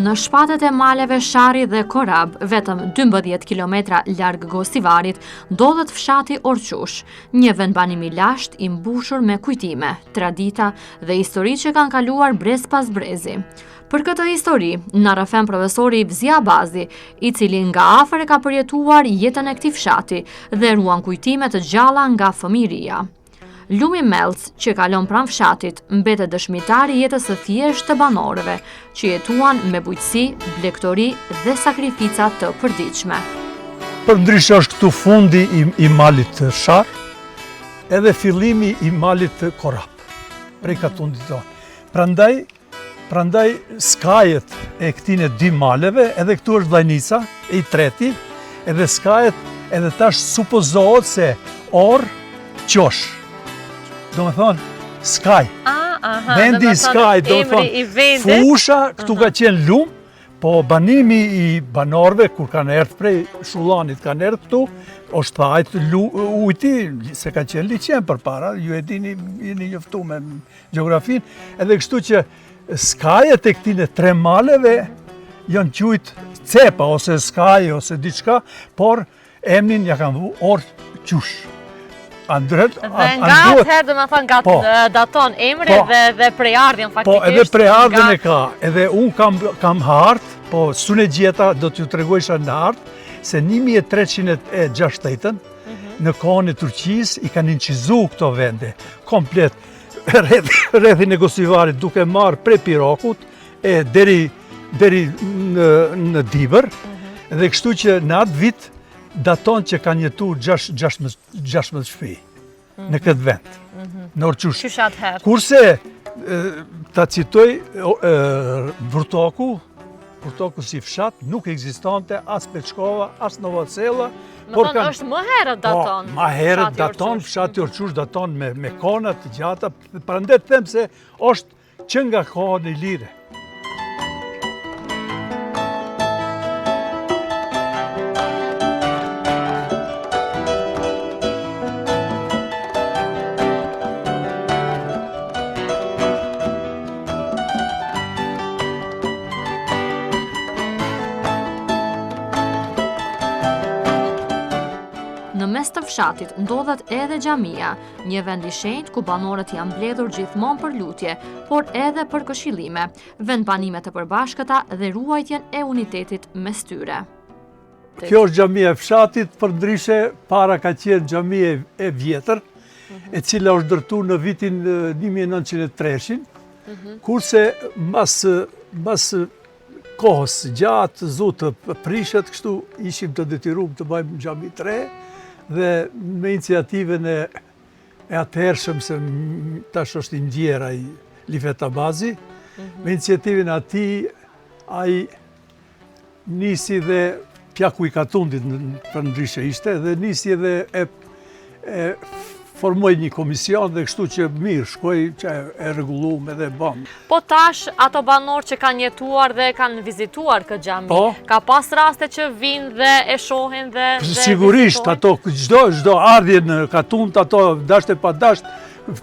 Në shpatet e maleve Shari dhe Korab, vetëm 12 kilometra larg Gostivarit, ndodhet fshati Orqush, një vendbanimi lasht i mbushur me kujtime, tradita dhe histori që kanë kaluar brez pas brezi. Për këtë histori, na rrëfen profesori Vzia Bazi, i cili nga afër e ka përjetuar jetën e këtij fshati dhe ruan kujtime të gjalla nga fëmijëria. Lumi Melc, që kalon pranë fshatit, mbetet dëshmitar i jetës së thjeshtë të banorëve, që jetuan me bujqësi, blegtori dhe sakrifica të përditshme. Përndryshe është këtu fundi i malit të Shar, edhe fillimi i malit të Korap, prej katundit tonë. Prandaj skajet e këtine dy maleve, edhe këtu është Vllajnica, e i treti, edhe skajet, edhe tash supozohet se Qosh. Do me thonë, skaj. Vendi i skaj, do me thonë, fusha, këtu ka qenë lumë, po banimi i banorve, kur kanë erdhë prej Shullanit, kanë erdhë këtu, është thajt ujti, se ka qenë liqen për para, ju e dini, jeni njoftu me geografin, edhe kështu që skajet e këtine tre maleve janë qujtë cepa, ose skaj, ose diçka, por emnin ja kanë vu Orqush. Dhe nga atëherë dhe me thënë nga daton emri dhe prejardhjen faktikisht. Po, edhe prejardhjen e ka, edhe unë kam hartë, po sune gjeta do t'ju tregojsha në hartë, se 1368 në kohën e Turqis i kanë incizu këto vende, komplet, rrethin e Gostivarit duke marrë prej Pirakut, deri në Dibër, dhe kështu që në atë vit, daton që kanë jetu 16 shpi në këtë vend, në Orqush. Kurse, ta citoj, Vërtoku si fshat nuk ekzistonte as Pečkova, as Novacella. Më thonë është më herët daton. Më herët daton, fshati Orqush daton me kona të gjata, parandet them se është që nga kohën e lire. Në mes të fshatit ndodhet edhe xhamia, një vend i shenjtë ku banorët janë mbledhur gjithmonë për lutje, por edhe për këshillime, vendbanime të përbashkëta dhe ruajtjen e unitetit mes tyre. Kjo është xhamia e fshatit, përndryshe para ka qenë xhamia e vjetër, e cila është ndërtuar në vitin 1903, kurse mbas kohës gjatë, zotë prishet, kështu ishim të detyruar të bëjmë xhami 3, dhe me iniciativën e atëhershëm, se tash është i ndjera i Lifet Abazi, me iniciativën e ati, ai nisi dhe Pjaku i Katundit përndryshe ishte, dhe nisi dhe e formoj një komision dhe kështu që mirë shkoj që e rregulluam edhe bëm. Po tash ato banorë që kanë jetuar dhe kanë vizituar këtë xhami, ka pas raste që vinë dhe e shohin dhe sigurisht ato çdo ardhje në Katund, ato dasht e pa dasht,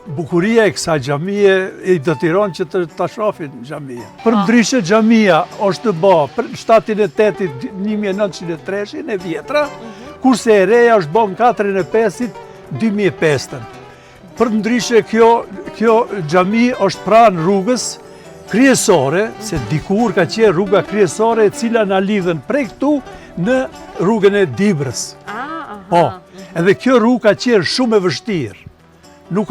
bukuria e kësaj xhamie i detyron që ta shohin xhamia. Përndryshe xhamia është bë për 7-8 1903 e vjetra, kurse e reja është bën 4-5 2005. Përndryshe kjo xhami është pranë rrugës kryesore, se dikur ka qenë rruga kryesore e cila na lidhen prej këtu në rrugën e Dibrës. Po, edhe kjo rrugë ka qenë shumë e vështirë. Nuk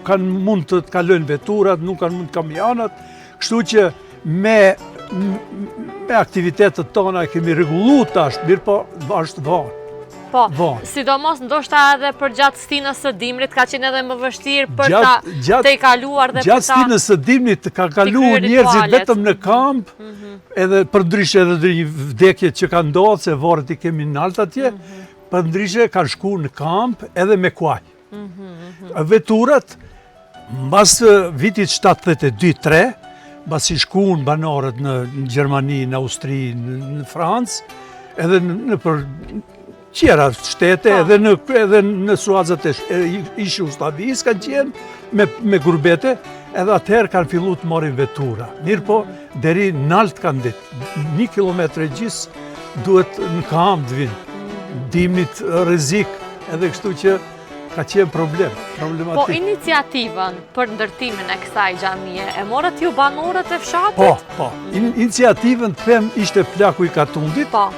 kanë mund të kalojnë veturat, nuk kanë mund kamionat, kështu që me aktivitetet tona kemi rregulluar tash, mirë po është vonë. Po, sidomos ndoshta edhe për gjatë stinës së dimrit ka qenë edhe më vështirë për të i kaluar dhe për ta... Gjatë stinës së dimrit ka kaluar njerëzit vetëm në kamp, edhe përndryshe edhe një vdekje që ka ndodhur, se varret i kemi nalt atje, përndryshe kanë shkuar në kamp edhe me kuaj. Veturat, mbas vitit 72-3, mbas i shkuan banorët në Gjermani, në Austri, në Francë, edhe në për qera shtete, edhe në suazat e ishi Ustavis kanë qenë me gurbete, edhe atëherë kanë fillu të morin vetura. Mirë po, deri nalt kanë ditë. 1 kilometër e gjysë duhet në kam të vinë. Dimnit rrezik, edhe kështu që ka qenë problematik. Po iniciativën për ndërtimin e kësaj xhamie e morët ju banorët e fshatit? Po. Iniciativën të them ishte plaku i Katundit, Po.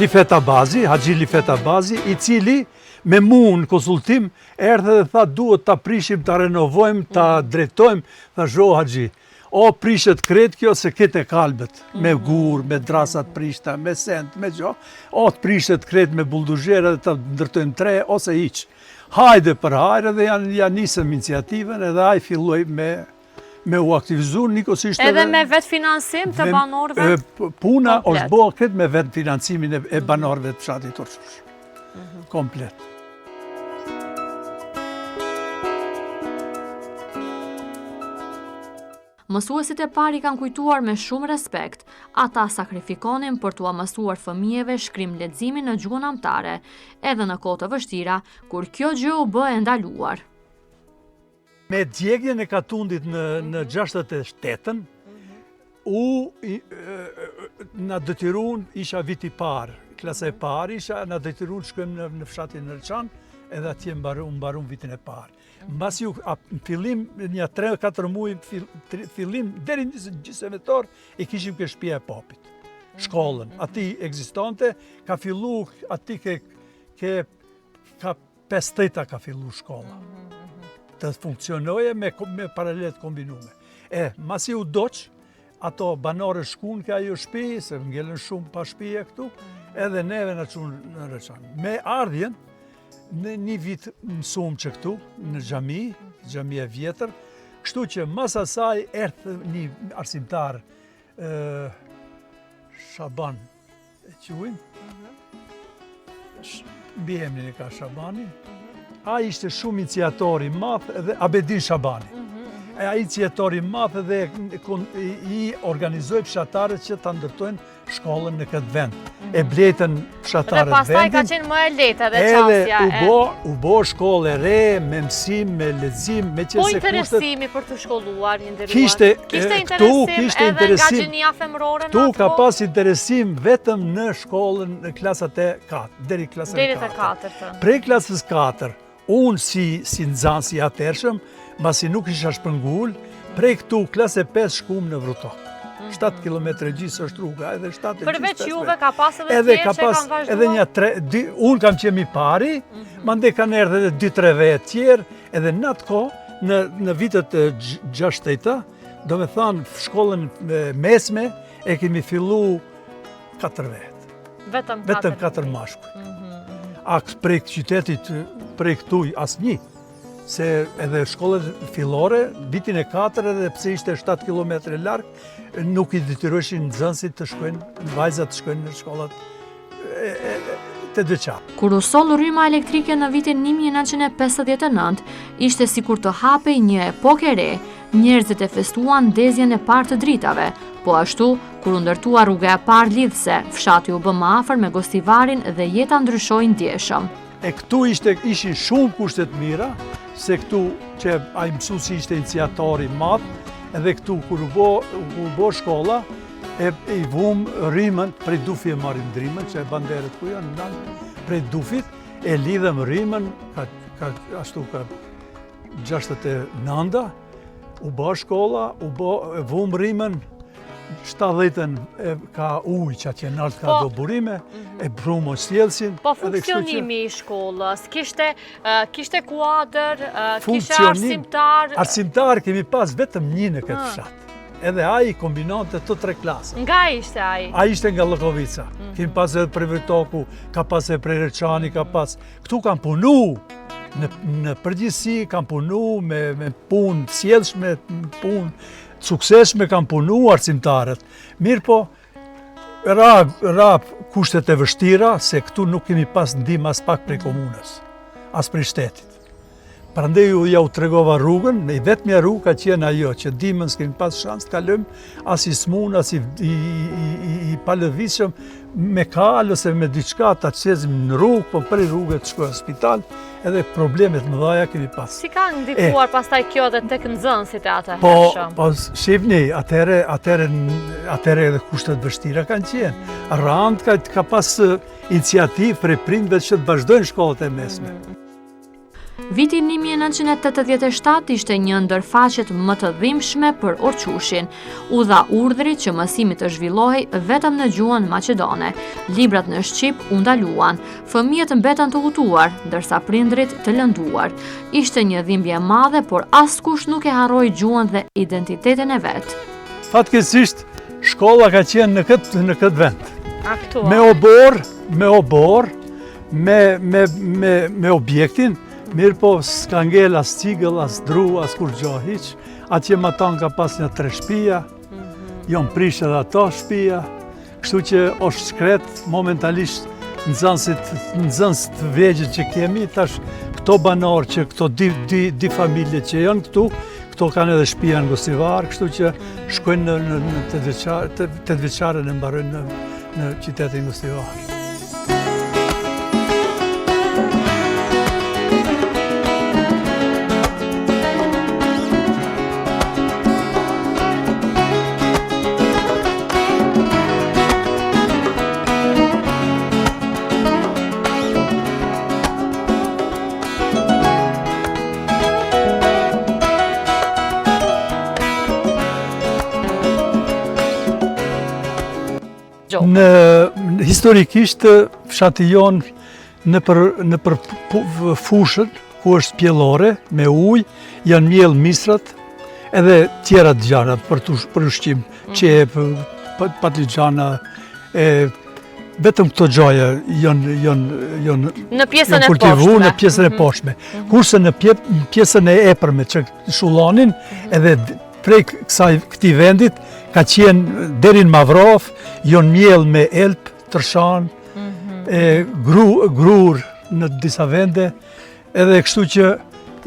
Lifet Abazi, Haxhi Lifet Abazi, i cili me mu në konsultim erdhe dhe tha duhet ta prishim, ta renovojmë, ta drejtojmë, tha zho Haxhi. O prishet kret kjo se kete kalbet, me gur, me drasat prishta, me sent, me gjo. O të prishet kret me bulduzhere dhe të ndërtojmë 3 ose hiq. Hajde për hajre dhe janë nisëm iniciativën edhe aj filloj me u aktivizu nikosisht edhe me vetë financim të banorëve? Puna është bo këtë me vetë financimin e banorëve të fshatit Orçush. Komplet. Mësuesit e pari kanë kujtuar me shumë respekt, ata sakrifikonin për t'u mësuar fëmijëve shkrim leximin në gjuhën amtare, edhe në kohë të vështira, kur kjo gjë u bë e ndaluar. Me djegjen e Katundit në 68-ën, na detyrun, isha viti parë, klasa e parë, na detyrun shkojmë në fshatin Nërçan, edhe atje mbarum vitin e parë. Mbasi në fillim, një 3-4 muaj, fillim, deri në gjysmëtor, i kishim ke shtëpia e popit, shkollën. Ati ekzistante, ka fillu, ati ka 5-8 ka fillu shkolla. Të funksionoje me paralelet kombinume. Masi u doq, ato banore shkun ka ajo shtëpi, se ngelen shumë pa shtëpia këtu, edhe neve në qunë në Rëçan. Me ardhjen, në një vit mësum që këtu, në xhami e vjetër, kështu që mas asaj erdhë një arsimtar, Shaban, e quajmë, mbi emrin e ka Shabani, a ishte shumë iniciatori madh edhe Abedin Shabani. A iniciatori madh edhe i organizoi fshatarët që ta ndërtojnë shkollën në këtë vend. E bletën fshatarët vendin. Dhe pastaj ka qenë më e lehtë edhe çastja. U bo shkollë e re, me mësim, me lexim, me qenë se kushtet. Po interesimi për të shkolluar, një nderuar. Kishte interesim edhe nga gjenia femërore në atë kohë? Tu ka pas interesim vetëm në shkollën në klasat e 4, deri klasën e 4. Deri te 4. Prej klasës 4, unë si nxënës i atërshëm, mbasi nuk isha shpërngul, prej këtu klasë e 5 shkum në Vrutok. 7 kilometre gjysë është rruga, edhe 7 e gjysë. Përveç juve ka pas edhe tjerë që kanë vazhduar? Edhe një 3, unë kam qenë i pari, mande kanë erdhë edhe 2-3 vetë tjerë, edhe në atë kohë, në vitet 60-ta, do me thanë shkollën mesme, e kemi fillu 4 vetë. Vetëm 4 mashkuj. A prej qytetit, prej këtuj, asë një. Se edhe shkollët fillore, vitin e 4 edhe pse ishte 7 km largë, nuk i detyrojshin nxënësit të shkojnë, vajzat të shkojnë në shkollat të veçanta. Kur u soll rryma elektrike në vitin 1959, ishte sikur të hapej një epokë e re. Njerëzit e festuan ndezjen e parë të dritave, po ashtu, kur u ndërtua rruga e parë lidhse, fshati u bë më afër me Gostivarin dhe jeta ndryshoi ndjeshëm. E këtu ishin shumë kushtet mira, se këtu që ai mësuesi ishte iniciatori madh, edhe këtu kur u bo shkolla, i vum rrymën, prej Dufi e marrim ndrimën, që e banderët ku janë ndan, prej Dufit, e lidhem rrymën, ashtu ka 69, u bo shkolla, e vum rrymën, 70-ën ka ujë që atje nalt ka do burime, e brumo sjellsin. Po funksionimi i shkollës, kishte kuadër, kishte arsimtar? Arsimtar kemi pas vetëm një në këtë fshat. Edhe ai kombinonte të 3 klasë. Nga ishte ai? Ai ishte nga Llokovica. Kemi pas edhe prej Vrtoku, ka pas edhe prej Rëçani, ka pas. Këtu kanë punu, në përgjithësi kanë punu me punë sjellshme, punë suksesshme kanë punu arsimtarët. Mirë po, rap kushtet e vështira, se këtu nuk kemi pas ndihmë as pak prej komunës, as prej shtetit. Prandaj ja u tregova rrugën, i vetmja rrugë ka qenë ajo që dimën s'kemi pas shans të kalojmë, as i smun, as i palëvizshëm me kal ose me diçka ta qezim në rrugë, po për rrugë të shkojë në spital, edhe problemet mëdha kemi pas. Si ka ndikuar pastaj kjo edhe tek nxënësit e atë hershëm? Po shihni, atëherë edhe kushtet vështira kanë qenë. Rand ka pas iniciativë prej prindërve që të vazhdojnë shkollat e mesme. Viti 1987 ishte një ndër faqet më të dhimbshme për Orçushin. U dha urdhri që mësimi të zhvillohej vetëm në gjuhën maqedone. Librat në shqip u ndaluan, fëmijët mbetën të hutuar, ndërsa prindrit të lënduar. Ishte një dhimbje e madhe, por askush nuk e harroi gjuhën dhe identitetin e vet. Fatkeqësisht, shkolla ka qenë në këtë vend. Aktuar. Me objektin. Mirë po s'ka ngel as cigëll, as dru, as kur gjo hiq. Atje ma tanë ka pas një 3 shtëpia, jonë prish edhe ato shtëpia. Kështu që është shkret momentalisht nxënës të vegjët që kemi, tash këto banorë që këto di familje që janë këto kanë edhe shtëpia në Gosivar, kështu që shkojnë në Tetëvjeçaren e mbarojnë në qytetin Gosivar. Historikisht, fshati jonë në për fushën, ku është pjellore, me ujë, janë mjellë misrat, edhe tjera të gjana për ushqim, qep, patligjana, vetëm këto gjaja janë në pjesën e kultivu në pjesën e poshtme. Kurse në pjesën e epërme që shullanin, edhe prej këtij vendit, ka qenë deri në Mavrov, janë mjellë me elp, tërshan, grur në disa vende, edhe kështu që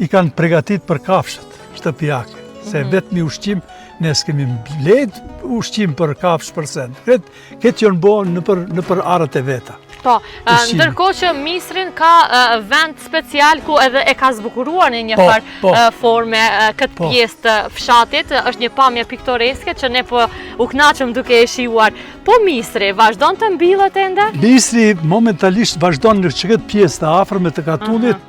i kanë pregatit për kafshët shtëpiake. Se vetëmi ushqim, ne s'kemi mbledh ushqim për kafshë për sen. Këtë janë bo në për arët e veta. Po, ndërkohë që Misrin ka vend special ku edhe e ka zbukuruar në një farë forme këtë pjesë të fshatit, është një pamje piktoreske që ne po u kënaqëm duke e shijuar. Po Misri vazhdon të mbillet ende? Misri momentalisht vazhdon në këtë pjesë të afërme të Katullit,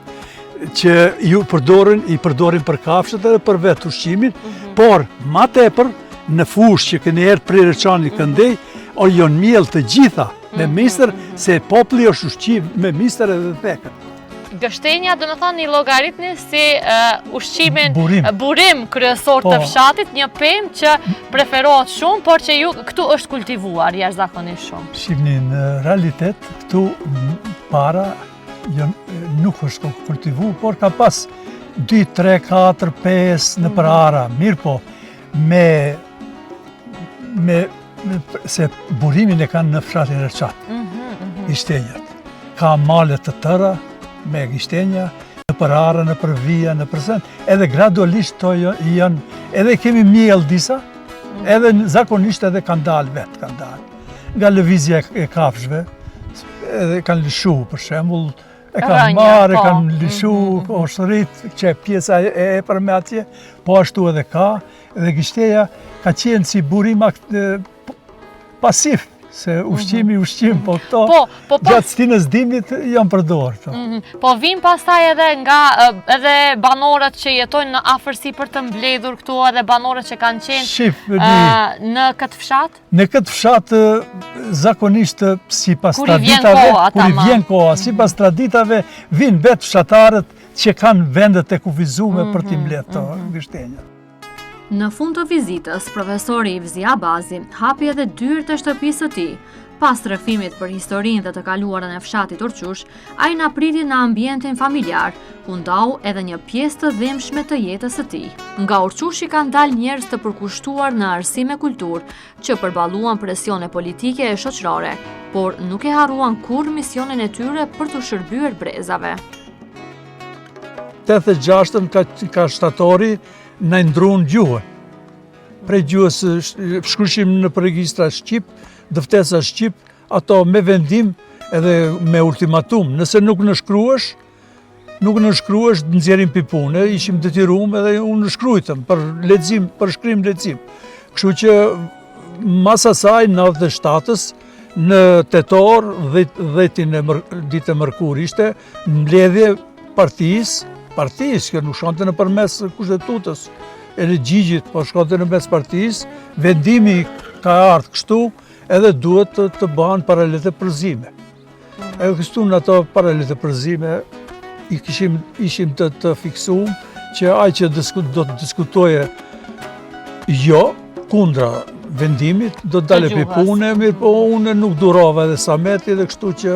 që i përdorin për kafshët edhe për vetë ushqimin, por ma tepër në fushë që këni erë prej Reçanit Këndej, o janë mjellë të gjitha me mistër, se populli është ushqim me mistër edhe thekët. Gështenja do me thonë një logaritmi si ushqimin burim kryesor të fshatit, një pemë që preferohet shumë, por që ju këtu është kultivuar jashtëzakonisht shumë. Shqipni, në realitet, këtu para nuk është kultivu, por ka pas 2, 3, 4, 5 në për ara, mirë po, se burimin e kanë në fshatin Reçat, gishtenjat. Ka malet të tëra me gishtenja, në për ara, në për vija, në për sen, edhe gradualisht to janë, edhe kemi mjellë disa, edhe zakonisht edhe kanë dalë vetë, nga lëvizja e kafshëve, edhe kanë lëshu, për shembull, e kanë marë, e kanë lëshu, është rritë që pjesa e për me atje, po ashtu edhe ka, edhe gishteja ka qenë si burim pasiv, se ushqim, po këto gjatë stinës dimit janë përdorë. Po vim pastaj edhe nga edhe banorët që jetojnë në afërsi për të mbledhur këtu, edhe banorët që kanë qenë në këtë fshat? Në këtë fshat, zakonisht si pas traditave, kur i vjen koha, si pas traditave, vinë vetë fshatarët që kanë vendet e kufizume për t'i mbledhë të gishtenjat. Në fund të vizitës, profesori Ivzi Abazi hapi edhe dyert e shtëpisë së tij. Pas rrëfimit për historinë dhe të kaluarën e fshatit Orçush, ai na priti në ambientin familjar, ku ndau edhe një pjesë të dhimbshme të jetës së tij. Nga Orçushi kanë dalë njerëz të përkushtuar në arsim e kulturë, që përballuan presione politike e shoqërore, por nuk e harruan kurrë misionin e tyre për të shërbyer brezave. 86-ën ka shtatori në ndruan gjuhën. Prej gjuhës shkryqim në regjistra Shqip, dëftesa Shqip, ato me vendim edhe me ultimatum. Nëse nuk në shkruash, nxjerrim pi pune, ishim detyruar edhe unë shkrujtëm për lexim, për shkrim lexim. Kështu që mas asaj 97-ës në tetor, 10-in e ditë e mërkur ishte mbledhje partisë, që nuk shkonte nëpërmes kushtetutës e ligjit, po shkonte nëpërmes partisë, vendimi ka ardhur kështu, edhe duhet të bëhen paralele përzime. E kështu në ato paralele përzime ishim të fiksuar që ai që do të diskutoje jo kundra vendimit, do të dalë për pune, mirë po unë nuk durova edhe Sameti dhe kështu që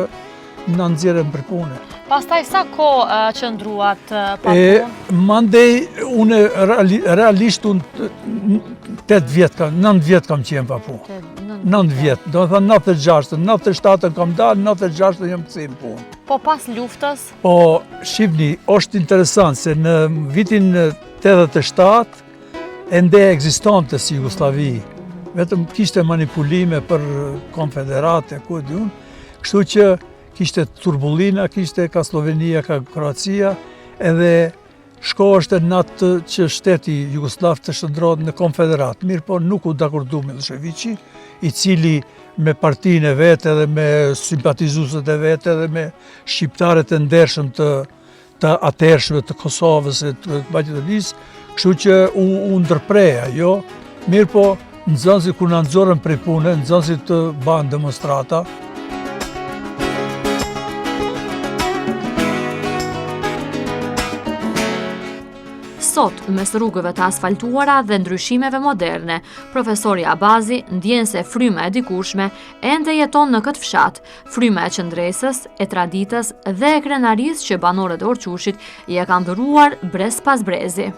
në nxjerrën për pune. Pastaj sa kohë qëndruat pa punë? Mandej, unë realisht 9 vjet kam qenë pa punë. 9 vjet, do të thënë 96, 97 kam dalë, 96 jam kthyer në punë. Po pas luftës? Po, shihni, është interesant se në vitin 87 ende ekzistonte si Jugosllavi. Vetëm kishte manipulime për konfederate, ku e di unë, kështu që kishte turbullina, kishte ka Slovenia, ka Kroacia, edhe shkoheshte në atë që shteti Jugoslav të shndrohet në konfederat. Mirë po nuk u dakordu me Miloševiqi, i cili me partinë e vetë edhe me simpatizuesit e vetë edhe me shqiptarët e ndershëm të atërshme të Kosovës e të Maqedonisë, kështu që u ndërpreja, jo? Mirë po, nxënësit kur na nxorën prej pune, nxënësit të banë demonstrata. Sot, mes rrugëve të asfaltuara dhe ndryshimeve moderne, profesori Abazi ndjen se fryma e dikurshme ende jeton në këtë fshat, fryma e qëndresës, e traditës dhe e krenarisë që banorët e Orçushit i e kanë dhëruar brez pas brezi.